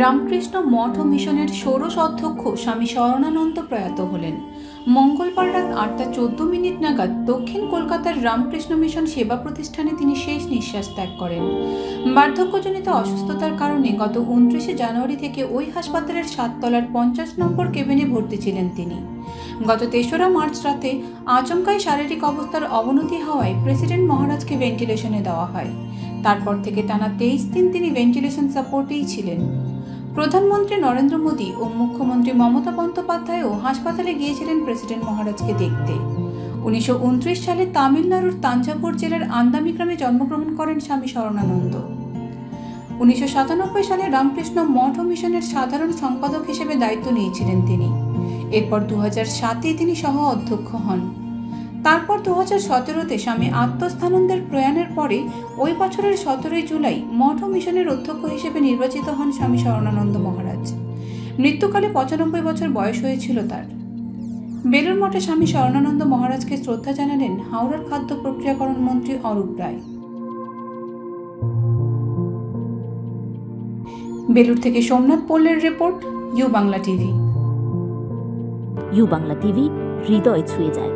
রামকৃষ্ণ মঠ ও মিশনের ষোড়শ অধ্যক্ষ স্বামী শরণানন্দ প্রয়াত হলেন। মঙ্গলবার রাত 8:14 নাগাদ দক্ষিণ কলকাতার রামকৃষ্ণ মিশন সেবা প্রতিষ্ঠানে তিনি শেষ নিঃশ্বাস ত্যাগ করেন। বার্ধক্যজনিত অসুস্থতার কারণে গত 29 জানুয়ারি থেকে ওই হাসপাতালের 7 তলার 50 নম্বর কেবিনে ভর্তি ছিলেন তিনি। গত 3রা মার্চ রাতে আচমকাই শারীরিক অবস্থার অবনতি হওয়ায় প্রেসিডেন্ট মহারাজকে ভেন্টিলেশনে দেওয়া হয়। তারপর থেকে টানা 23 দিন তিনি ভেন্টিলেশন সাপোর্টেই ছিলেন। প্রধানমন্ত্রী নরেন্দ্র মোদী ও মুখ্যমন্ত্রী মমতা বন্দ্যোপাধ্যায়ও হাসপাতালে গিয়েছিলেন প্রেসিডেন্ট মহারাজকে দেখতে। 1929 সালে তামিলনাড়ুর তাঞ্জাভুর জেলার আন্দামি গ্রামে জন্মগ্রহণ করেন স্বামী শরণানন্দ। 1997 সালে রামকৃষ্ণ মঠ ও মিশনের সাধারণ সম্পাদক হিসেবে দায়িত্ব নিয়েছিলেন তিনি। এরপর 2007-এ তিনি সহ অধ্যক্ষ হন। তারপর 2017-তে স্বামী আত্মস্থানন্দের প্রয়াণের পরে ওই বছরের 17 জুলাই মঠ ও মিশনের অধ্যক্ষ হিসেবে নির্বাচিত হন স্বামী শরণানন্দ মহারাজ। মৃত্যুকালে 95 বছর বয়স হয়েছিল তার। বেলুড় মঠে স্বামী শরণানন্দ মহারাজকে শ্রদ্ধা জানালেন হাওড়ার খাদ্য প্রক্রিয়াকরণ মন্ত্রী অরূপ রায়। বেলুড় থেকে সোমনাথ পল্লের report, U Bangla TV. U Bangla TV হৃদয় ছুঁয়ে যায়।